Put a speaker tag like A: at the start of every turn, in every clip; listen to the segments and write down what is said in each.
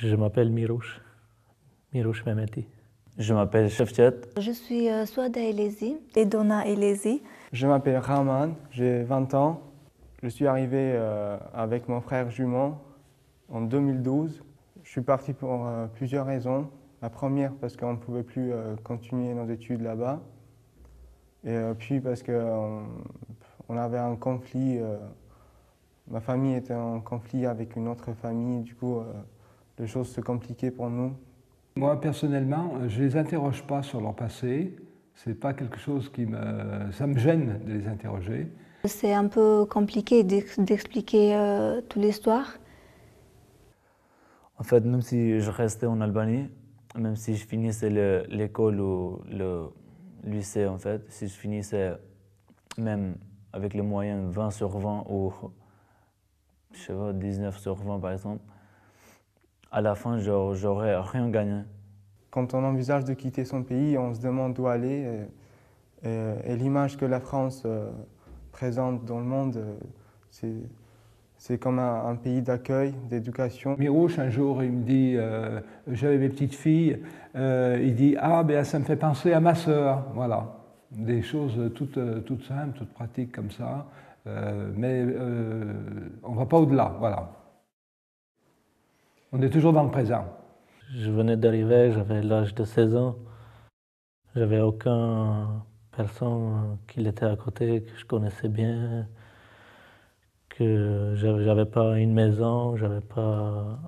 A: Je m'appelle Mirouche Mehmeti.
B: Je m'appelle Chefchat.
C: Je suis Souada Elezi et Donna Elezi.
D: Je m'appelle Rahman, j'ai 20 ans. Je suis arrivé avec mon frère jumeau en 2012. Je suis parti pour plusieurs raisons. La première, parce qu'on ne pouvait plus continuer nos études là-bas. Et puis parce qu'on avait un conflit. Ma famille était en conflit avec une autre famille. Du coup, les choses se compliquaient pour nous.
E: Moi, personnellement, je ne les interroge pas sur leur passé. Ce n'est pas quelque chose ça me gêne de les interroger.
C: C'est un peu compliqué d'expliquer toute l'histoire.
B: En fait, même si je restais en Albanie, même si je finissais l'école ou le lycée, en fait, si je finissais même avec les moyens 20 sur 20 ou je sais pas, 19 sur 20 par exemple, à la fin, j'aurais rien gagné.
D: Quand on envisage de quitter son pays, on se demande où aller. Et l'image que la France présente dans le monde, c'est comme un pays d'accueil, d'éducation.
E: Mirouche, un jour, il me dit, j'avais mes petites filles, il dit « Ah, ben ça me fait penser à ma sœur ». Voilà, des choses toutes simples, toutes pratiques comme ça, mais on ne va pas au-delà, voilà. On est toujours dans le présent.
A: Je venais d'arriver, j'avais l'âge de 16 ans. J'avais aucune personne qui était à côté, que je connaissais bien, que j'avais pas une maison, j'avais pas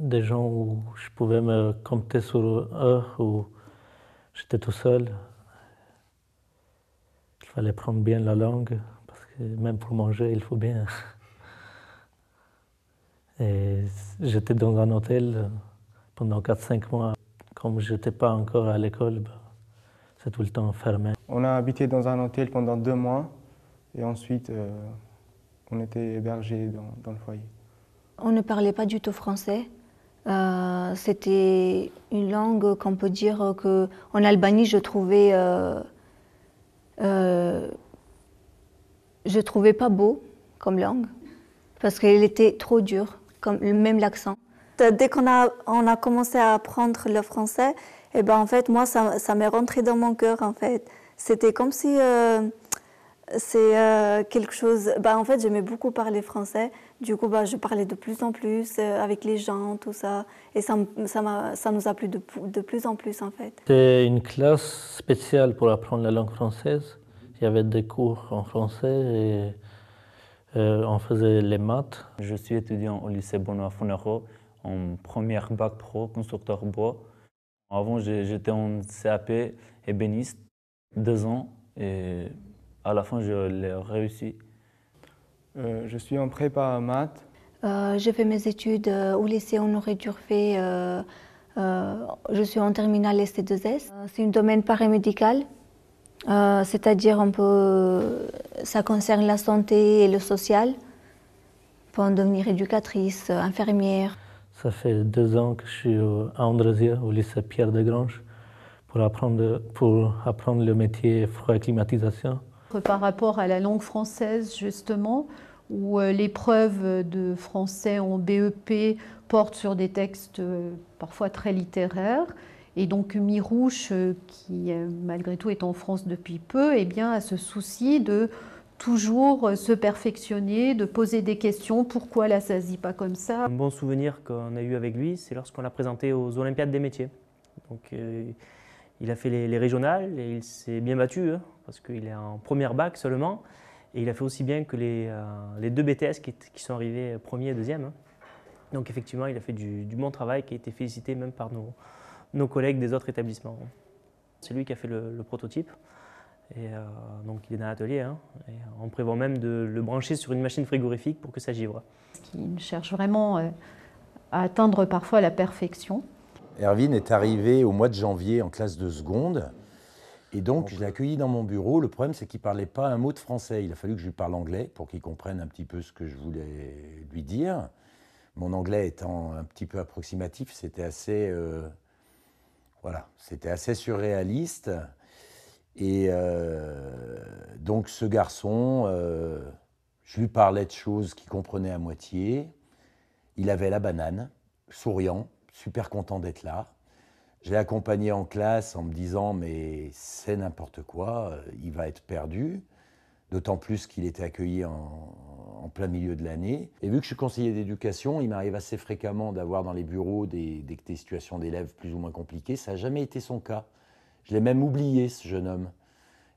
A: des gens où je pouvais me compter sur eux, où j'étais tout seul. Il fallait prendre bien la langue, parce que même pour manger, il faut bien. Et j'étais dans un hôtel pendant 4-5 mois. Comme je n'étais pas encore à l'école, c'est tout le temps fermé.
D: On a habité dans un hôtel pendant 2 mois et ensuite on était hébergés dans le foyer.
C: On ne parlait pas du tout français. C'était une langue qu'on peut dire qu'en Albanie, je trouvais pas beau comme langue parce qu'elle était trop dure, comme même l'accent. Dès qu'on a commencé à apprendre le français, et ben en fait moi ça m'est rentré dans mon cœur en fait. C'était comme si c'est quelque chose. En fait j'aimais beaucoup parler français. Du coup je parlais de plus en plus avec les gens, tout ça, et ça nous a plu de plus en plus en fait.
A: C'était une classe spéciale pour apprendre la langue française. Il y avait des cours en français et on faisait les maths.
B: Je suis étudiant au lycée Benoît Fonero en première bac pro, constructeur bois. Avant, j'étais en CAP ébéniste, 2 ans, et à la fin, je l'ai réussi.
D: Je suis en prépa maths.
C: J'ai fait mes études au lycée Honoré Durfé. Je suis en terminale ST2S. C'est un domaine paramédical, c'est-à-dire ça concerne la santé et le social. On peut en devenir éducatrice, infirmière.
A: Ça fait 2 ans que je suis à Andrézieux, au lycée Pierre de Grange, pour apprendre le métier froid et climatisation.
F: Par rapport à la langue française, justement, où l'épreuve de français en BEP porte sur des textes parfois très littéraires, et donc Mirouche, qui malgré tout est en France depuis peu, eh bien, a ce souci de toujours se perfectionner, de poser des questions. Pourquoi là ça se dit pas comme ça?
G: Un bon souvenir qu'on a eu avec lui, c'est lorsqu'on l'a présenté aux Olympiades des métiers. Donc, il a fait les régionales et il s'est bien battu, hein, parce qu'il est en première bac seulement. Et il a fait aussi bien que les 2 BTS qui sont arrivés premier et deuxième. Hein. Donc effectivement, il a fait du bon travail qui a été félicité même par nos collègues des autres établissements. C'est lui qui a fait le prototype. Et donc il est dans l'atelier, hein, et on prévoit même de le brancher sur une machine frigorifique pour que ça givre.
F: Il cherche vraiment à atteindre parfois la perfection.
H: Erwin est arrivé au mois de janvier en classe de seconde, et donc je l'ai accueilli dans mon bureau. Le problème, c'est qu'il ne parlait pas un mot de français. Il a fallu que je lui parle anglais pour qu'il comprenne un petit peu ce que je voulais lui dire. Mon anglais étant un petit peu approximatif, c'était assez, c'était assez surréaliste. Et donc ce garçon, je lui parlais de choses qu'il comprenait à moitié. Il avait la banane, souriant, super content d'être là. Je l'ai accompagné en classe en me disant « mais c'est n'importe quoi, il va être perdu ». D'autant plus qu'il était accueilli en plein milieu de l'année. Et vu que je suis conseiller d'éducation, il m'arrive assez fréquemment d'avoir dans les bureaux des situations d'élèves plus ou moins compliquées. Ça n'a jamais été son cas. Je l'ai même oublié, ce jeune homme.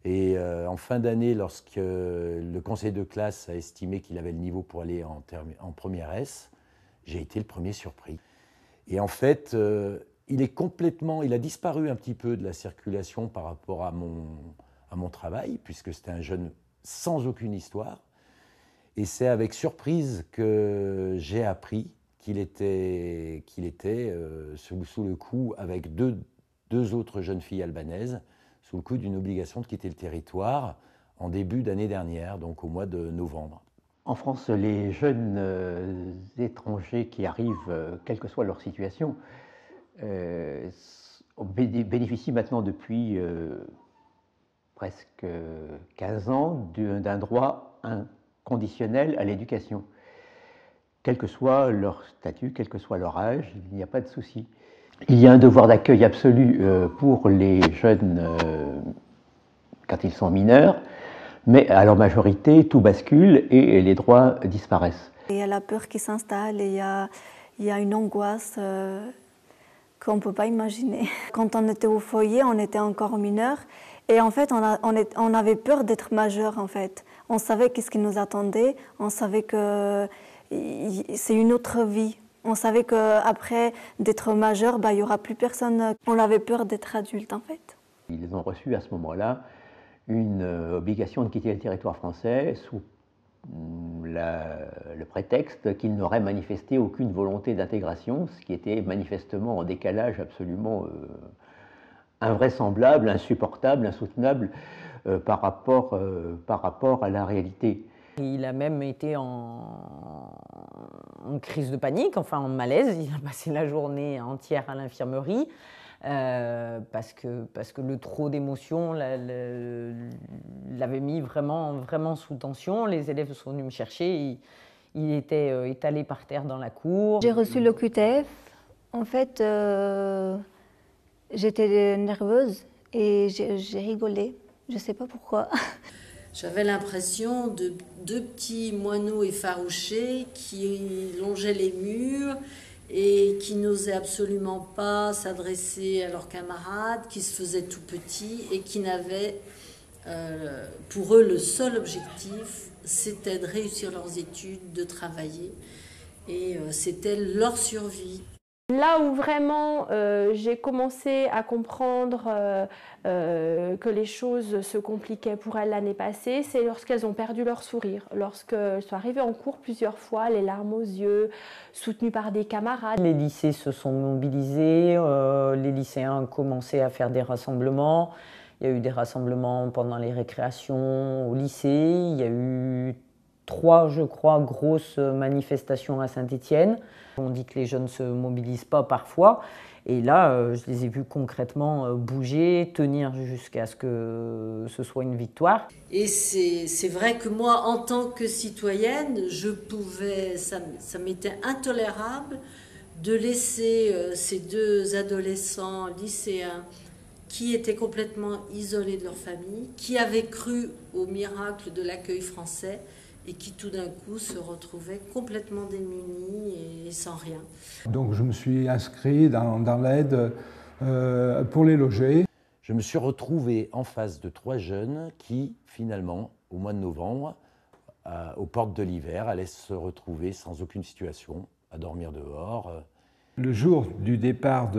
H: Et en fin d'année, lorsque le conseil de classe a estimé qu'il avait le niveau pour aller en première S, j'ai été le premier surpris. Et en fait, il a disparu un petit peu de la circulation par rapport à mon travail, puisque c'était un jeune sans aucune histoire. Et c'est avec surprise que j'ai appris qu'il était sous le coup, avec deux autres jeunes filles albanaises, sous le coup d'une obligation de quitter le territoire en début d'année dernière, donc au mois de novembre.
I: En France, les jeunes étrangers qui arrivent, quelle que soit leur situation, bénéficient maintenant depuis presque 15 ans d'un droit inconditionnel à l'éducation. Quel que soit leur statut, quel que soit leur âge, il n'y a pas de souci. Il y a un devoir d'accueil absolu pour les jeunes quand ils sont mineurs, mais à leur majorité, tout bascule et les droits disparaissent.
C: Il y a la peur qui s'installe et il y a une angoisse qu'on ne peut pas imaginer. Quand on était au foyer, on était encore mineurs. Et en fait, on avait peur d'être majeur, en fait. On savait qu'est-ce qui nous attendait, on savait que c'est une autre vie. On savait qu'après d'être majeur, il n'y aura plus personne. On avait peur d'être adulte, en fait.
I: Ils ont reçu à ce moment-là une obligation de quitter le territoire français sous le prétexte qu'ils n'auraient manifesté aucune volonté d'intégration, ce qui était manifestement en décalage absolument invraisemblable, insupportable, insoutenable par rapport à la réalité.
J: Il a même été en crise de panique, enfin en malaise. Il a passé la journée entière à l'infirmerie parce que le trop d'émotions l'avait mis vraiment sous tension. Les élèves sont venus me chercher. Il était étalé par terre dans la cour.
C: J'ai reçu le QTF. En fait, j'étais nerveuse et j'ai rigolé. Je ne sais pas pourquoi.
K: J'avais l'impression de deux petits moineaux effarouchés qui longeaient les murs et qui n'osaient absolument pas s'adresser à leurs camarades, qui se faisaient tout petits et qui n'avaient, pour eux, le seul objectif, c'était de réussir leurs études, de travailler, et c'était leur survie.
L: Là où vraiment j'ai commencé à comprendre que les choses se compliquaient pour elles l'année passée, c'est lorsqu'elles ont perdu leur sourire, lorsqu'elles sont arrivées en cours plusieurs fois, les larmes aux yeux, soutenues par des camarades.
J: Les lycées se sont mobilisés, les lycéens ont commencé à faire des rassemblements. Il y a eu des rassemblements pendant les récréations au lycée, il y a eu 3, je crois, grosses manifestations à Saint-Étienne. On dit que les jeunes ne se mobilisent pas parfois. Et là, je les ai vus concrètement bouger, tenir jusqu'à ce que ce soit une victoire.
K: Et c'est vrai que moi, en tant que citoyenne, ça m'était intolérable de laisser ces deux adolescents lycéens qui étaient complètement isolés de leur famille, qui avaient cru au miracle de l'accueil français, et qui tout d'un coup se retrouvaient complètement démunis et sans rien.
E: Donc je me suis inscrit dans l'aide pour les loger.
H: Je me suis retrouvé en face de 3 jeunes qui, finalement, au mois de novembre, aux portes de l'hiver, allaient se retrouver sans aucune situation, à dormir dehors.
E: Le jour du départ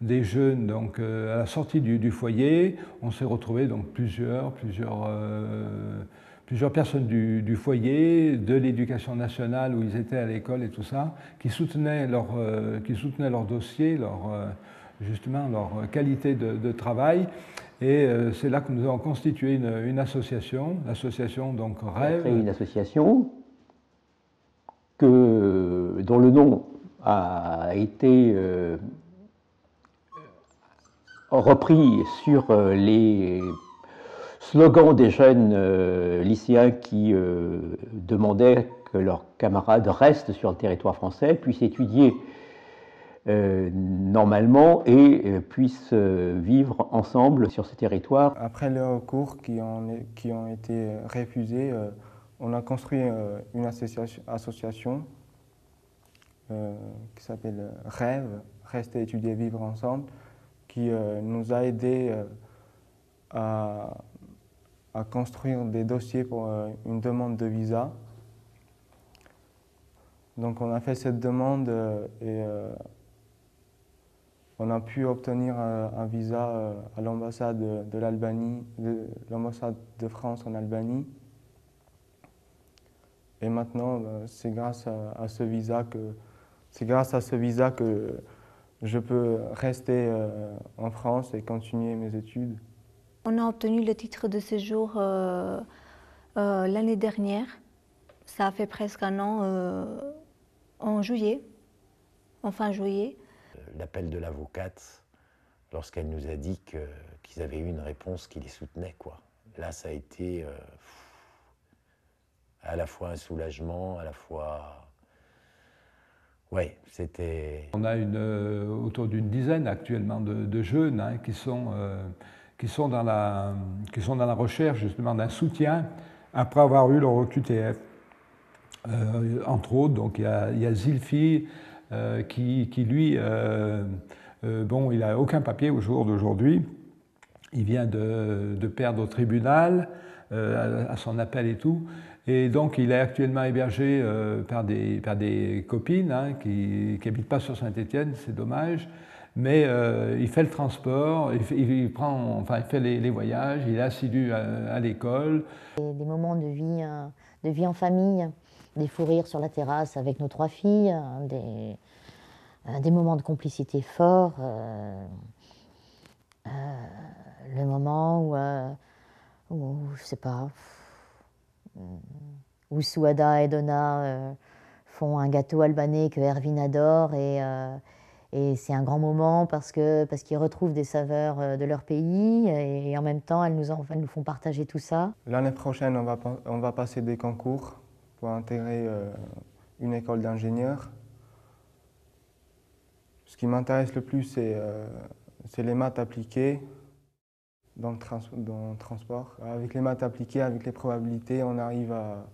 E: des jeunes, donc à la sortie du foyer, on s'est retrouvés donc plusieurs personnes du foyer, de l'éducation nationale où ils étaient à l'école et tout ça, qui soutenaient leur dossier, justement leur qualité de travail. Et c'est là que nous avons constitué une association, l'association donc Rêve.
I: On a créé une association dont le nom a été repris sur les slogans des jeunes lycéens qui demandaient que leurs camarades restent sur le territoire français, puissent étudier normalement et puissent vivre ensemble sur ce territoire.
D: Après les recours qui ont été refusés, on a construit une association qui s'appelle REV, Rester, étudier, vivre ensemble, qui nous a aidés à construire des dossiers pour une demande de visa. Donc on a fait cette demande et on a pu obtenir un visa à l'ambassade de l'Albanie, l'ambassade de France en Albanie. Et maintenant, c'est grâce à ce visa que je peux rester en France et continuer mes études.
C: On a obtenu le titre de séjour l'année dernière. Ça a fait presque un an, en juillet, en fin juillet.
H: L'appel de l'avocate, lorsqu'elle nous a dit qu'ils avaient eu une réponse qui les soutenait, quoi. Là, ça a été à la fois un soulagement, à la fois... Ouais, c'était...
E: On a autour d'une dizaine actuellement de jeunes hein, qui sont dans la recherche justement d'un soutien après avoir eu leur OQTF. Entre autres, donc il y a Zilfi qui lui, bon, il n'a aucun papier au jour d'aujourd'hui. Il vient de perdre au tribunal à son appel et tout. Et donc il est actuellement hébergé par des copines hein, qui n'habitent pas sur Saint-Étienne, c'est dommage. Mais il fait le transport, il fait les voyages, il est assidu à l'école.
M: Des moments de vie en famille, des fous rires sur la terrasse avec nos 3 filles, des moments de complicité forts. Le moment où je sais pas, où Souada et Donna font un gâteau albanais que Erwin adore et c'est un grand moment parce qu'ils retrouvent des saveurs de leur pays et en même temps elles nous font partager tout ça.
D: L'année prochaine, on va passer des concours pour intégrer une école d'ingénieurs. Ce qui m'intéresse le plus, c'est les maths appliquées dans le transport. Avec les maths appliquées, avec les probabilités, on arrive à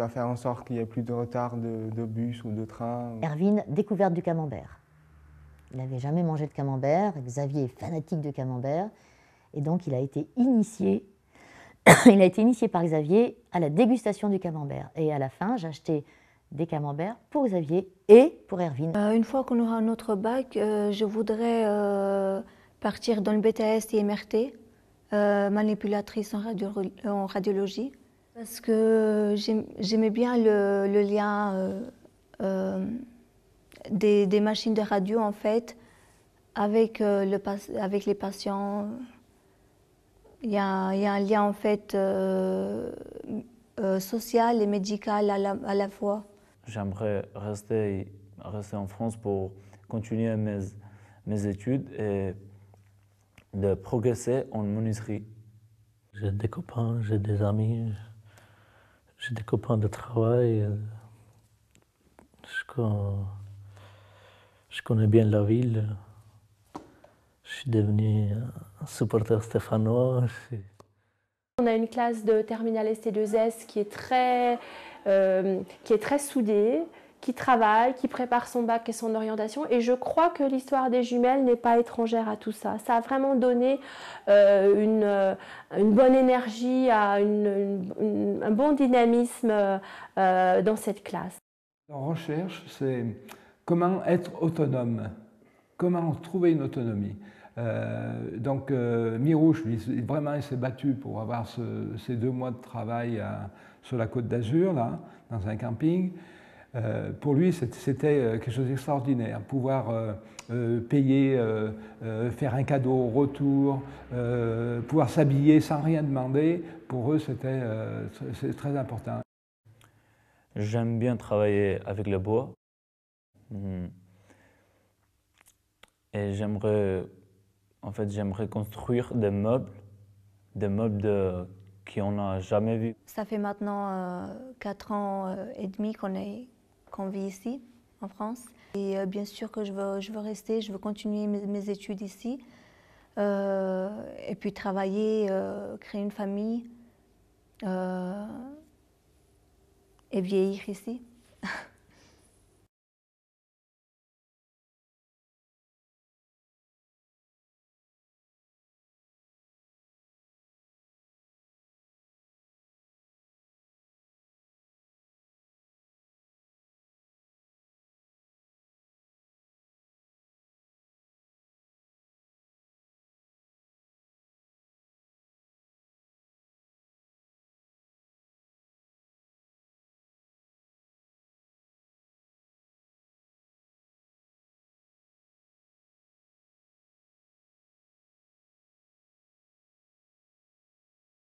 D: faire en sorte qu'il n'y ait plus de retard de bus ou de train.
M: Erwin, découverte du camembert. Il n'avait jamais mangé de camembert. Xavier est fanatique de camembert. Et donc, il a été initié par Xavier à la dégustation du camembert. Et à la fin, j'ai acheté des camemberts pour Xavier et pour Erwin.
C: Une fois qu'on aura notre bac, je voudrais partir dans le BTS IMRT, manipulatrice en radiologie, parce que j'aimais bien le lien des machines de radio en fait avec les patients. Il y a un lien en fait social et médical à la fois.
B: J'aimerais rester en France pour continuer mes études et de progresser en menuiserie.
A: J'ai des copains, j'ai des amis, j'ai des copains de travail. Je connais bien la ville. Je suis devenu un supporter stéphanois.
L: On a une classe de terminale ST2S qui est très soudée, qui travaille, qui prépare son bac et son orientation. Et je crois que l'histoire des jumelles n'est pas étrangère à tout ça. Ça a vraiment donné une bonne énergie, un bon dynamisme dans cette classe.
E: La recherche, c'est comment être autonome, comment trouver une autonomie. Donc Mirouche, vraiment, il s'est battu pour avoir ces 2 mois de travail sur la Côte d'Azur, là, dans un camping. Pour lui, c'était quelque chose d'extraordinaire, pouvoir payer, faire un cadeau au retour, pouvoir s'habiller sans rien demander. Pour eux, c'est très important.
B: J'aime bien travailler avec le bois et j'aimerais construire des meubles des meubles qu'on n'a jamais vus.
C: Ça fait maintenant 4 ans et demi qu'on vit ici, en France. Et bien sûr que je veux rester, je veux continuer mes études ici. Et puis travailler, créer une famille et vieillir ici.